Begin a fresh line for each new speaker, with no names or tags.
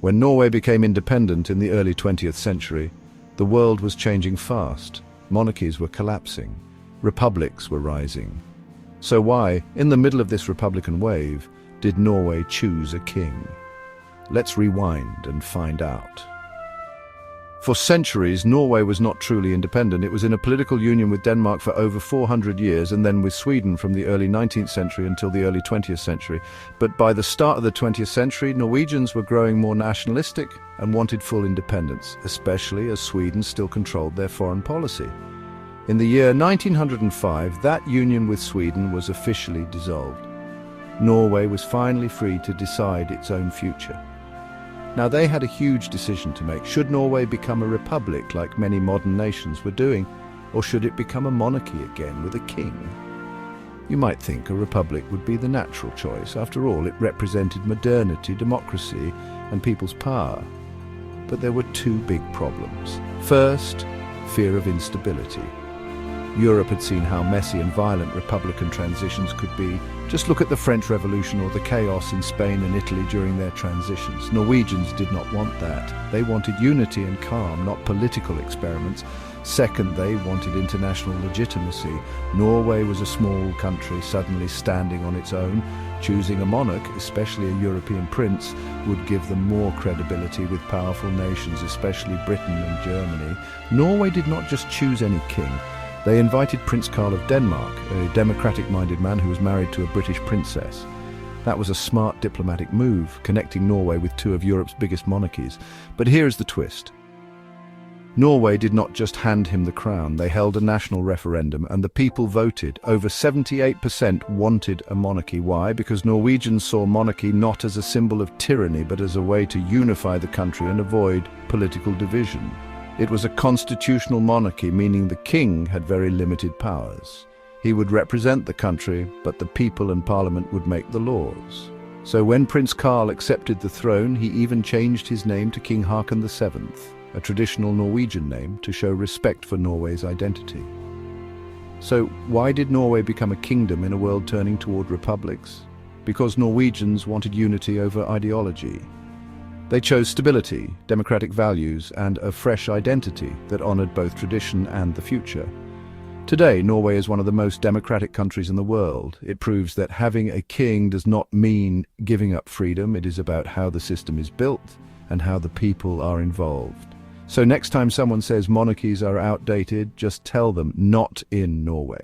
When Norway became independent in the early 20th century, the world was changing fast. Monarchies were collapsing. Republics were rising. So why, in the middle of this Republican wave, did Norway choose a king? Let's rewind and find out. For centuries, Norway was not truly independent. It was in a political union with Denmark for over 400 years and then with Sweden from the early 19th century until the early 20th century. But by the start of the 20th century, Norwegians were growing more nationalistic and wanted full independence, especially as Sweden still controlled their foreign policy. In the year 1905, that union with Sweden was officially dissolved. Norway was finally free to decide its own future. Now, they had a huge decision to make. Should Norway become a republic like many modern nations were doing, or should it become a monarchy again with a king? You might think a republic would be the natural choice. After all, it represented modernity, democracy, and people's power. But there were two big problems. First, fear of instability. Europe had seen how messy and violent republican transitions could be. Just look at the French Revolution or the chaos in Spain and Italy during their transitions. Norwegians did not want that. They wanted unity and calm, not political experiments. Second, they wanted international legitimacy. Norway was a small country suddenly standing on its own. Choosing a monarch, especially a European prince, would give them more credibility with powerful nations, especially Britain and Germany. Norway did not just choose any king. They invited Prince Carl of Denmark, a democratic-minded man who was married to a British princess. That was a smart diplomatic move, connecting Norway with two of Europe's biggest monarchies. But here is the twist. Norway did not just hand him the crown. They held a national referendum, and the people voted. Over 78% wanted a monarchy. Why? Because Norwegians saw monarchy not as a symbol of tyranny, but as a way to unify the country and avoid political division. It was a constitutional monarchy, meaning the king had very limited powers. He would represent the country, but the people and parliament would make the laws. So when Prince Carl accepted the throne, he even changed his name to King Haakon VII, a traditional Norwegian name to show respect for Norway's identity. So why did Norway become a kingdom in a world turning toward republics? Because Norwegians wanted unity over ideology. They chose stability, democratic values, and a fresh identity that honored both tradition and the future. Today, Norway is one of the most democratic countries in the world. It proves that having a king does not mean giving up freedom. It is about how the system is built and how the people are involved. So next time someone says monarchies are outdated, just tell them, not in Norway.